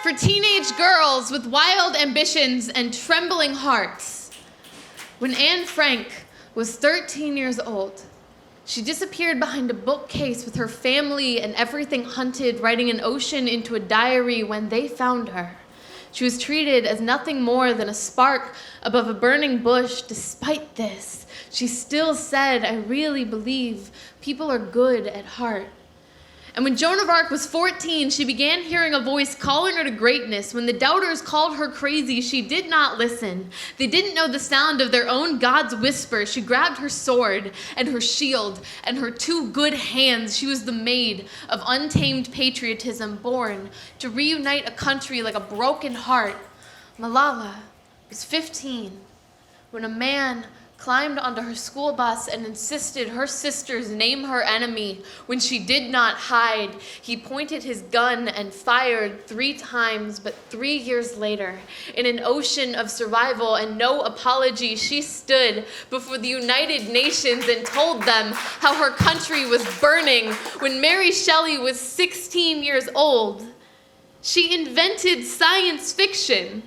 for teenage girls with wild ambitions and trembling hearts. When Anne Frank was 13 years old, she disappeared behind a bookcase with her family and everything hunted, writing an ocean into a diary when they found her. She was treated as nothing more than a spark above a burning bush. Despite this, she still said, "I really believe people are good at heart." And when Joan of Arc was 14, she began hearing a voice calling her to greatness. When the doubters called her crazy, she did not listen. They didn't know the sound of their own God's whisper. She grabbed her sword and her shield and her two good hands. She was the maid of untamed patriotism, born to reunite a country like a broken heart. Malala was 15 when a man climbed onto her school bus and insisted her sisters name her enemy. When she did not hide, he pointed his gun and fired 3 times, but 3 years later, in an ocean of survival and no apology, she stood before the United Nations and told them how her country was burning. When Mary Shelley was 16 years old, she invented science fiction.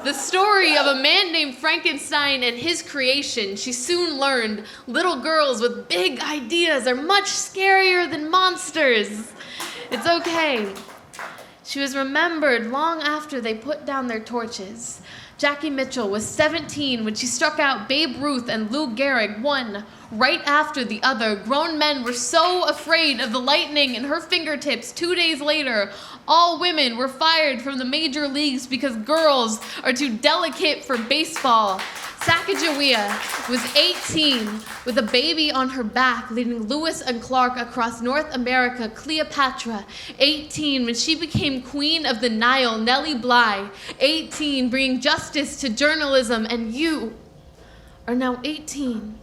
The story of a man named Frankenstein and his creation. She soon learned little girls with big ideas are much scarier than monsters. It's okay. She was remembered long after they put down their torches. Jackie Mitchell was 17 when she struck out Babe Ruth and Lou Gehrig, one right after the other. Grown men were so afraid of the lightning in her fingertips. 2 days later, all women were fired from the major leagues because girls are too delicate for baseball. Sacagawea was 18 with a baby on her back, leading Lewis and Clark across North America. Cleopatra, 18 when she became Queen of the Nile. Nellie Bly, 18, bringing justice to journalism. And you are now 18.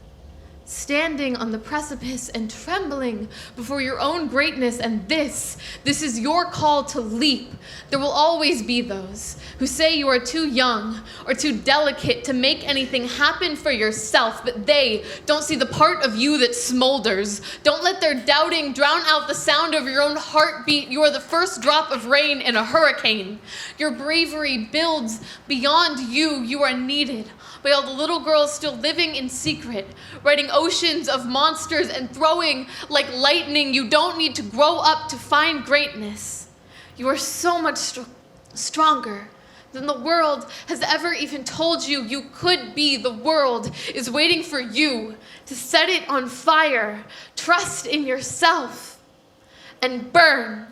Standing on the precipice and trembling before your own greatness, and this is your call to leap. There will always be those who say you are too young or too delicate to make anything happen for yourself, but they don't see the part of you that smolders. Don't let their doubting drown out the sound of your own heartbeat. You are the first drop of rain in a hurricane. Your bravery builds beyond you. You are needed by all the little girls still living in secret, writing oceans of monsters and throwing like lightning. You don't need to grow up to find greatness. You are so much stronger than the world has ever even told you you could be. The world is waiting for you to set it on fire. Trust in yourself and burn.